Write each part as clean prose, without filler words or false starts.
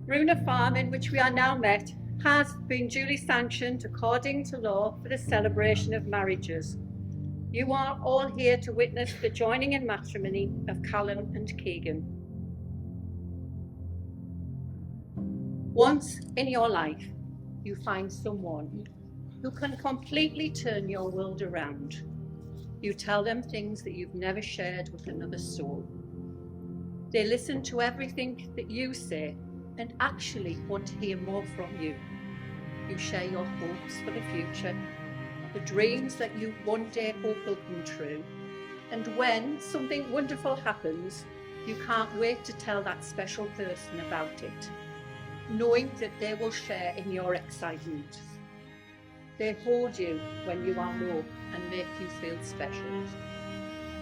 Runa Farm, in which we are now met, has been duly sanctioned according to law for the celebration of marriages. You are all here to witness the joining in matrimony of Callum and Keegan. Once in your life, you find someone who can completely turn your world around. You tell them things that you've never shared with another soul. They listen to everything that you say and actually want to hear more from you. You share your hopes for the future, the dreams that you one day hope will come true. And when something wonderful happens, you can't wait to tell that special person about it, knowing that they will share in your excitement. They hold you when you are low and make you feel special.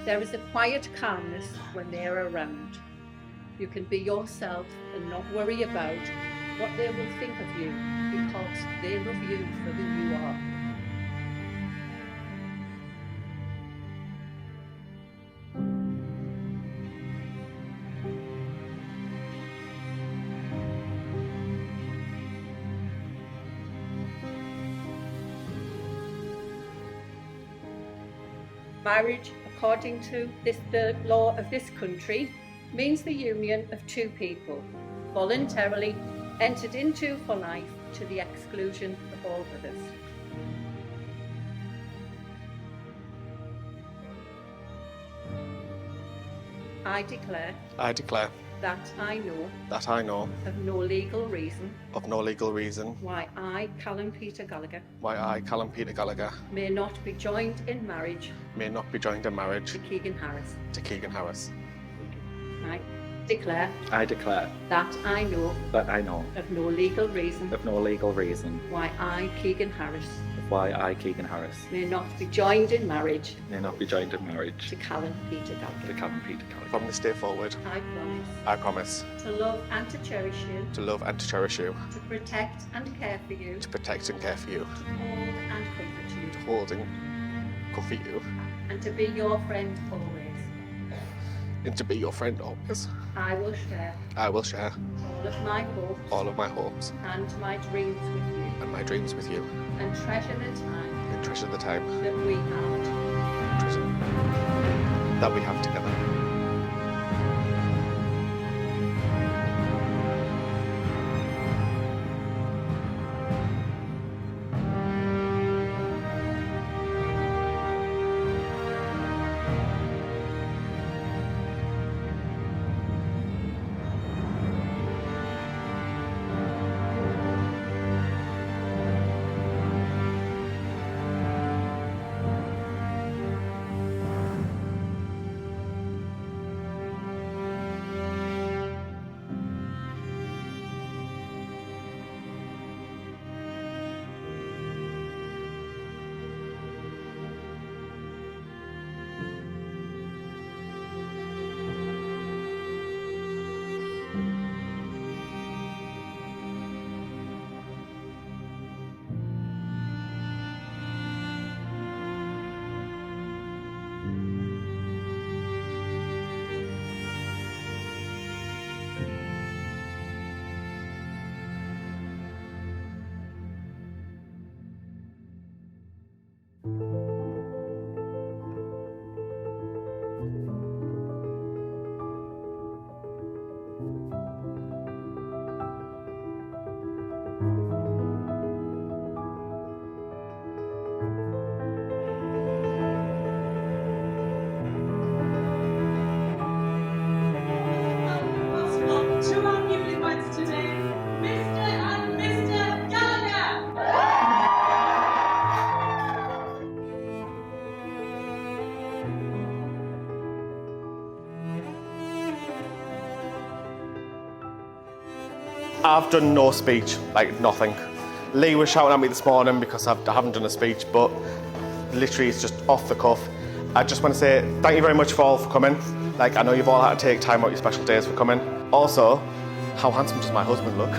There is a quiet calmness when they are around. You can be yourself and not worry about what they will think of you, because they love you for who you are. Marriage, according to the law of this country, means the union of two people, voluntarily entered into for life to the exclusion of all others. I declare that I know of no legal reason why I, Callum Peter Gallagher, may not be joined in marriage to Keegan Harris. I declare that I know of no legal reason why I, Keegan Harris, may not be joined in marriage to Callum Peter Gallagher. From this day forward, I promise to love and to cherish you, to protect and care for you, to hold and comfort you, and to be your friend always. I will share all of my hopes and my dreams with you, and treasure the time that we have together. I've done no speech, like nothing. Lee was shouting at me this morning because I haven't done a speech, but literally it's just off the cuff. I just want to say thank you very much for all for coming. Like, I know you've all had to take time out your special days for coming. Also, how handsome does my husband look?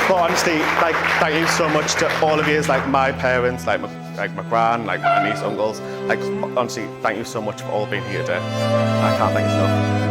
But honestly, like, thank you so much to all of you, like my parents, like my like my gran, like my niece, uncles. Like honestly, thank you so much for all being here today. I can't thank you enough.